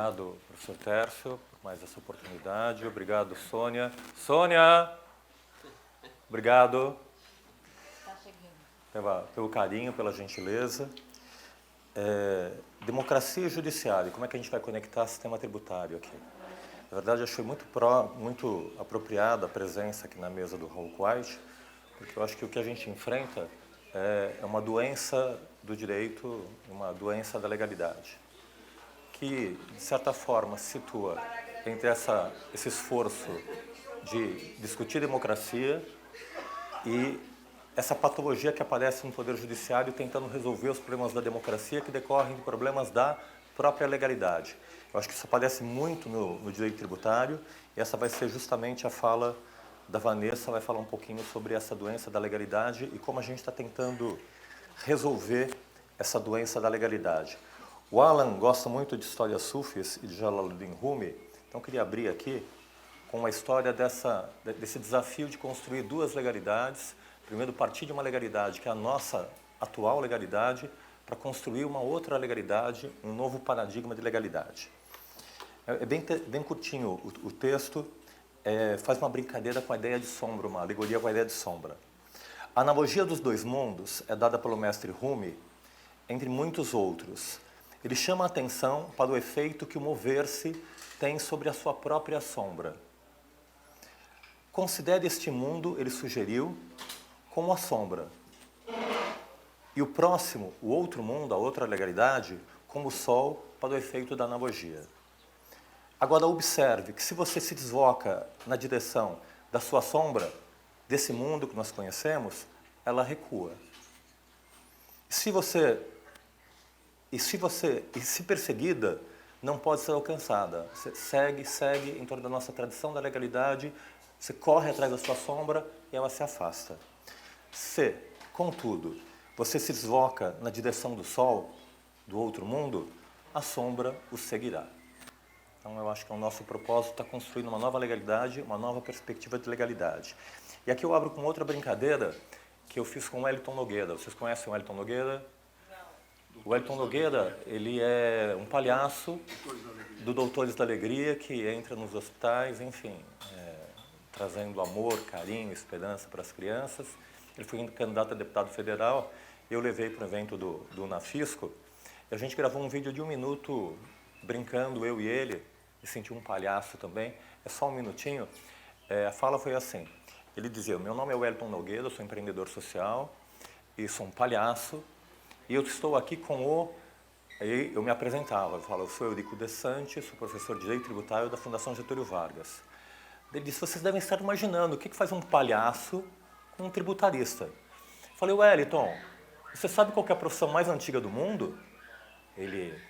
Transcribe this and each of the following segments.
Obrigado, professor Tércio, por mais essa oportunidade. Obrigado, Sônia. Sônia! Obrigado pelo carinho, pela gentileza. Democracia e judiciário, como é que a gente vai conectar o sistema tributário aqui? Na verdade, achei muito apropriada a presença aqui na mesa do Raul White, porque eu acho que o que a gente enfrenta é uma doença do direito, uma doença da legalidade, que, de certa forma, se situa entre esse esforço de discutir democracia e essa patologia que aparece no Poder Judiciário tentando resolver os problemas da democracia que decorrem de problemas da própria legalidade. Eu acho que isso aparece muito no direito tributário e essa vai ser justamente a fala da Vanessa, vai falar um pouquinho sobre essa doença da legalidade e como a gente está tentando resolver essa doença da legalidade. O Alan gosta muito de histórias sufis e de Jalaluddin Rumi, então eu queria abrir aqui com uma história desse desafio de construir duas legalidades. Primeiro, partir de uma legalidade que é a nossa atual legalidade para construir uma outra legalidade, um novo paradigma de legalidade. É bem curtinho o texto, faz uma brincadeira com a ideia de sombra, uma alegoria com a ideia de sombra. A analogia dos dois mundos é dada pelo mestre Rumi, entre muitos outros. Ele chama a atenção para o efeito que o mover-se tem sobre a sua própria sombra. Considere este mundo, ele sugeriu, como a sombra. E o próximo, o outro mundo, a outra legalidade, como o sol para o efeito da analogia. Agora observe que se você se desloca na direção da sua sombra, desse mundo que nós conhecemos, ela recua. E se perseguida, não pode ser alcançada. Você segue em torno da nossa tradição da legalidade, você corre atrás da sua sombra e ela se afasta. Se, contudo, você se desloca na direção do sol, do outro mundo, a sombra o seguirá. Então, eu acho que o nosso propósito está construindo uma nova legalidade, uma nova perspectiva de legalidade. E aqui eu abro com outra brincadeira que eu fiz com o Wellington Nogueira. Vocês conhecem o Wellington Nogueira? O Wellington Nogueira, ele é um palhaço do Doutores da Alegria que entra nos hospitais, enfim, trazendo amor, carinho, esperança para as crianças. Ele foi candidato a deputado federal, eu levei para o evento do Unafisco, e a gente gravou um vídeo de 1 minuto brincando, eu e ele, me senti um palhaço também, é só 1 minutinho. A fala foi assim, ele dizia, meu nome é Wellington Nogueira, eu sou empreendedor social e sou um palhaço, e eu estou aqui com o... Aí eu me apresentava, eu falava, eu sou Eurico De Santis, sou professor de Direito Tributário da Fundação Getúlio Vargas. Ele disse, vocês devem estar imaginando o que faz um palhaço com um tributarista. Eu falei, Wellington, você sabe qual que é a profissão mais antiga do mundo? Ele,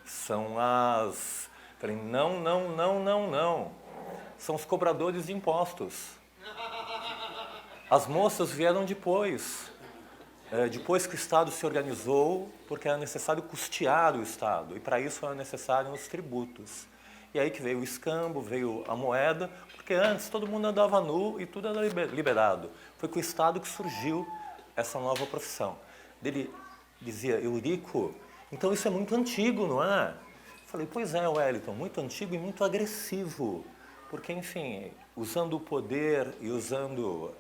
são as... Eu falei, não. São os cobradores de impostos. As moças vieram depois. Depois que o Estado se organizou, porque era necessário custear o Estado. E para isso eram necessários os tributos. E aí que veio o escambo, veio a moeda, porque antes todo mundo andava nu e tudo era liberado. Foi com o Estado que surgiu essa nova profissão. Ele dizia, Eurico, então isso é muito antigo, não é? Eu falei, pois é, Wellington, muito antigo e muito agressivo. Porque, enfim, usando o poder e usando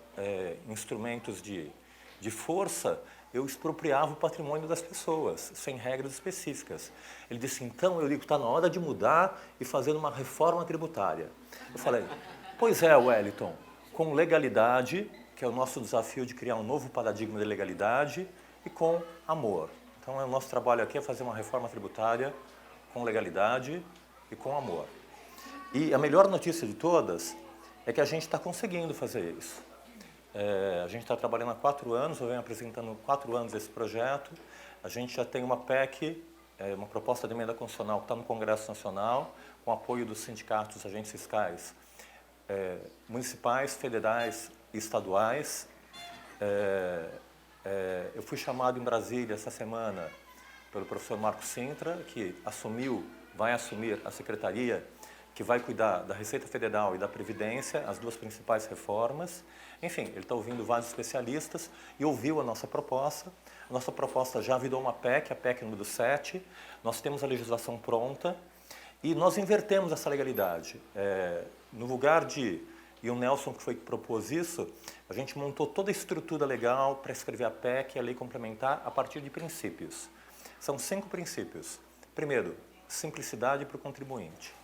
instrumentos de força, eu expropriava o patrimônio das pessoas, sem regras específicas. Ele disse, então, Eurico, está na hora de mudar e fazer uma reforma tributária. Eu falei, pois é, Wellington, com legalidade, que é o nosso desafio de criar um novo paradigma de legalidade, e com amor. Então, o nosso trabalho aqui é fazer uma reforma tributária com legalidade e com amor. E a melhor notícia de todas é que a gente está conseguindo fazer isso. A gente está trabalhando há 4 anos, eu venho apresentando 4 anos esse projeto. A gente já tem uma PEC, uma proposta de emenda constitucional que está no Congresso Nacional, com apoio dos sindicatos, agentes fiscais, municipais, federais e estaduais. Eu fui chamado em Brasília essa semana pelo professor Marco Sintra, que vai assumir a Secretaria que vai cuidar da Receita Federal e da Previdência, as duas principais reformas. Enfim, ele está ouvindo vários especialistas e ouviu a nossa proposta. A nossa proposta já virou uma PEC, a PEC número 7. Nós temos a legislação pronta e nós invertemos essa legalidade. No lugar de... E o Nelson, que foi que propôs isso, a gente montou toda a estrutura legal para escrever a PEC e a lei complementar a partir de princípios. São 5 princípios. Primeiro, simplicidade para o contribuinte.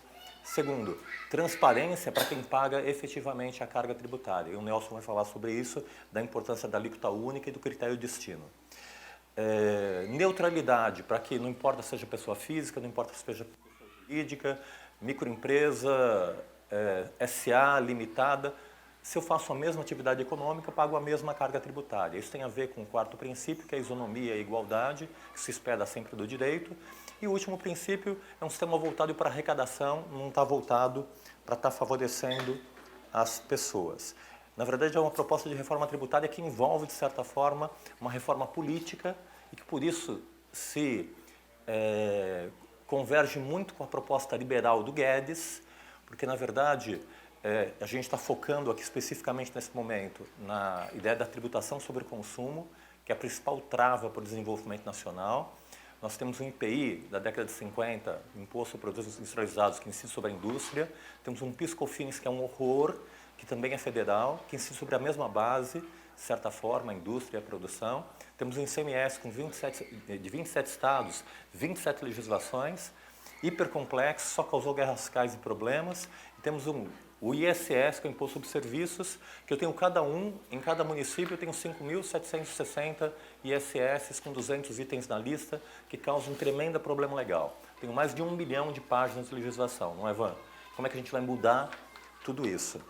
Segundo, transparência para quem paga efetivamente a carga tributária. E o Nelson vai falar sobre isso, da importância da alíquota única e do critério de destino. Neutralidade para que não importa seja pessoa física, não importa se seja pessoa jurídica, microempresa, SA, limitada. Se eu faço a mesma atividade econômica, eu pago a mesma carga tributária. Isso tem a ver com o quarto princípio, que é a isonomia e a igualdade, que se espera sempre do direito. E o último princípio é um sistema voltado para arrecadação, não está voltado para estar favorecendo as pessoas. Na verdade, é uma proposta de reforma tributária que envolve, de certa forma, uma reforma política e que, por isso, se converge muito com a proposta liberal do Guedes, porque, na verdade, a gente está focando aqui especificamente nesse momento na ideia da tributação sobre o consumo, que é a principal trava para o desenvolvimento nacional. Nós temos um IPI da década de 50, Imposto sobre Produtos Industrializados, que incide sobre a indústria. Temos um PIS/COFINS, que é um horror, que também é federal, que incide sobre a mesma base, de certa forma, a indústria e a produção. Temos um ICMS de 27 estados, 27 legislações, hipercomplexo, só causou guerras cais e problemas. E temos o ISS, que é o Imposto sobre Serviços, que eu tenho em cada município eu tenho 5.760 ISS com 200 itens na lista, que causam um tremendo problema legal. Tenho mais de 1 milhão de páginas de legislação, não é, Van? Como é que a gente vai mudar tudo isso?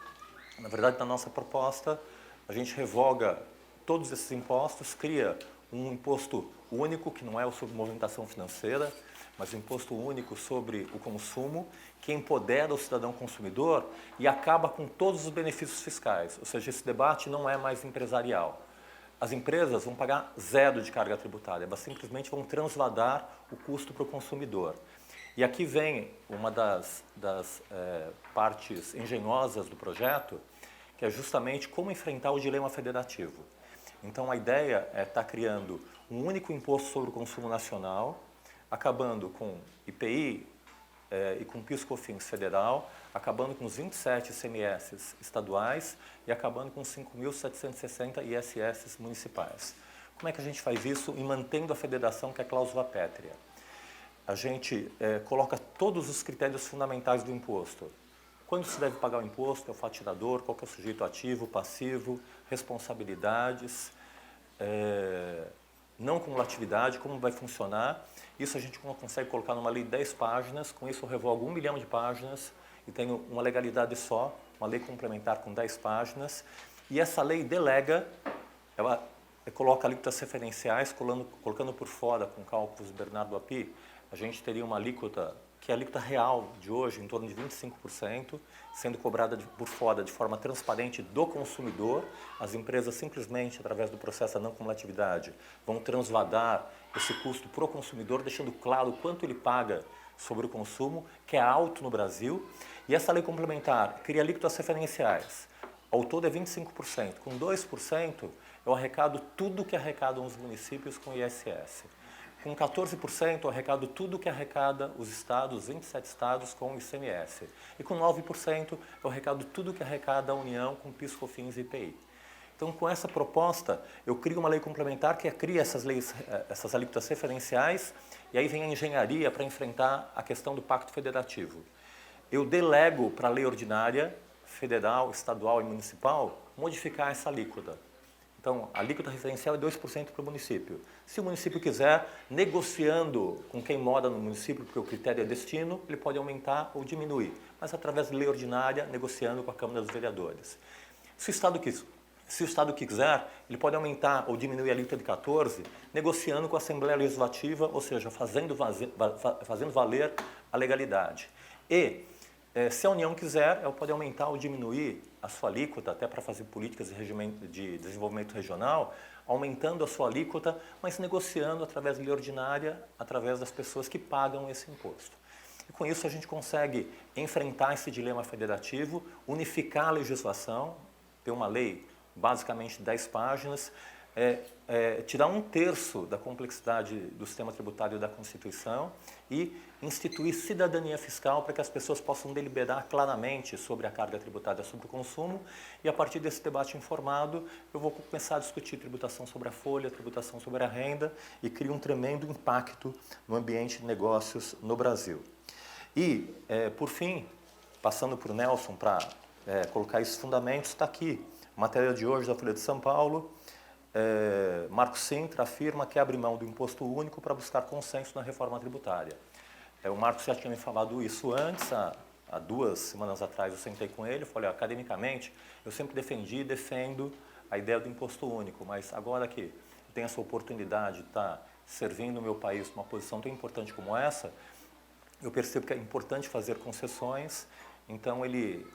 Na verdade, na nossa proposta, a gente revoga todos esses impostos, cria um imposto único, que não é o sobre movimentação financeira, mas o imposto único sobre o consumo, que empodera o cidadão consumidor e acaba com todos os benefícios fiscais. Ou seja, esse debate não é mais empresarial. As empresas vão pagar 0 de carga tributária, elas simplesmente vão transladar o custo para o consumidor. E aqui vem uma das partes engenhosas do projeto, que é justamente como enfrentar o dilema federativo. Então, a ideia é estar criando um único imposto sobre o consumo nacional, acabando com IPI e com PIS/COFINS federal, acabando com os 27 ICMS estaduais e acabando com 5.760 ISS municipais. Como é que a gente faz isso e mantendo a federação, que é a cláusula pétrea? A gente coloca todos os critérios fundamentais do imposto. Quando se deve pagar o imposto, é o faturador, qual que é o sujeito ativo, passivo, responsabilidades, não cumulatividade, como vai funcionar. Isso a gente consegue colocar numa lei de 10 páginas, com isso eu revogo 1 milhão de páginas e tenho uma legalidade só, uma lei complementar com 10 páginas. E essa lei delega, ela coloca alíquotas referenciais, colocando por fora, com cálculos do Bernardo Api, a gente teria uma alíquota, que é a alíquota real de hoje, em torno de 25%, sendo cobrada por fora de forma transparente do consumidor. As empresas simplesmente, através do processo da não cumulatividade, vão transladar esse custo para o consumidor, deixando claro quanto ele paga sobre o consumo, que é alto no Brasil. E essa lei complementar cria alíquotas referenciais. Ao todo é 25%. Com 2%, eu arrecado tudo que arrecadam os municípios com ISS. Com 14%, eu arrecado tudo que arrecada os estados, 27 estados, com ICMS. E com 9%, eu arrecado tudo que arrecada a União com PIS/COFINS e IPI. Então, com essa proposta, eu crio uma lei complementar que cria essas alíquotas referenciais, e aí vem a engenharia para enfrentar a questão do pacto federativo. Eu delego para a lei ordinária, federal, estadual e municipal, modificar essa alíquota. Então, a alíquota referencial é 2% para o município. Se o município quiser, negociando com quem mora no município, porque o critério é destino, ele pode aumentar ou diminuir, mas através de lei ordinária, negociando com a Câmara dos Vereadores. Se o Estado quiser, ele pode aumentar ou diminuir a alíquota de 14%, negociando com a Assembleia Legislativa, ou seja, fazendo valer a legalidade. E, se a União quiser, ela pode aumentar ou diminuir a sua alíquota, até para fazer políticas de desenvolvimento regional, aumentando a sua alíquota, mas negociando através de lei ordinária, através das pessoas que pagam esse imposto. E com isso a gente consegue enfrentar esse dilema federativo, unificar a legislação, ter uma lei basicamente 10 páginas, tirar 1/3 da complexidade do sistema tributário da Constituição e instituir cidadania fiscal para que as pessoas possam deliberar claramente sobre a carga tributária sobre o consumo. E a partir desse debate informado, eu vou começar a discutir tributação sobre a folha, tributação sobre a renda e crio um tremendo impacto no ambiente de negócios no Brasil. E, por fim, passando para o Nelson para colocar esses fundamentos, está aqui, matéria de hoje da Folha de São Paulo. Marco Sintra afirma que abre mão do imposto único para buscar consenso na reforma tributária. O Marcos já tinha me falado isso antes, há 2 semanas atrás eu sentei com ele e falei, academicamente, eu sempre defendi e defendo a ideia do imposto único, mas agora que eu tenho essa oportunidade de estar servindo o meu país numa posição tão importante como essa, eu percebo que é importante fazer concessões, então ele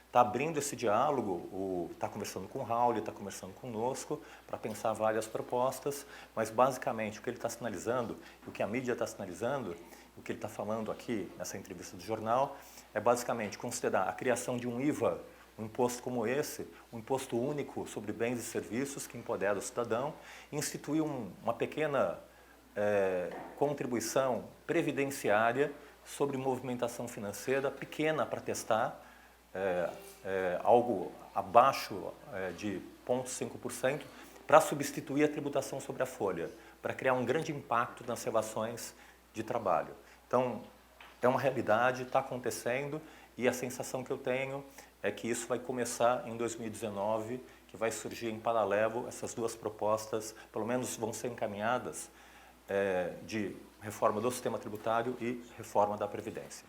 está abrindo esse diálogo, está conversando com o Raul, está conversando conosco para pensar várias propostas, mas basicamente o que ele está sinalizando, o que a mídia está sinalizando, o que ele está falando aqui nessa entrevista do jornal, é basicamente considerar a criação de um IVA, um imposto como esse, um imposto único sobre bens e serviços que empodera o cidadão, e instituir uma pequena contribuição previdenciária sobre movimentação financeira, pequena para testar, algo abaixo de 0,5%, para substituir a tributação sobre a folha, para criar um grande impacto nas relações de trabalho. Então, é uma realidade, está acontecendo, e a sensação que eu tenho é que isso vai começar em 2019, que vai surgir em paralelo essas 2 propostas, pelo menos vão ser encaminhadas, de reforma do sistema tributário e reforma da Previdência.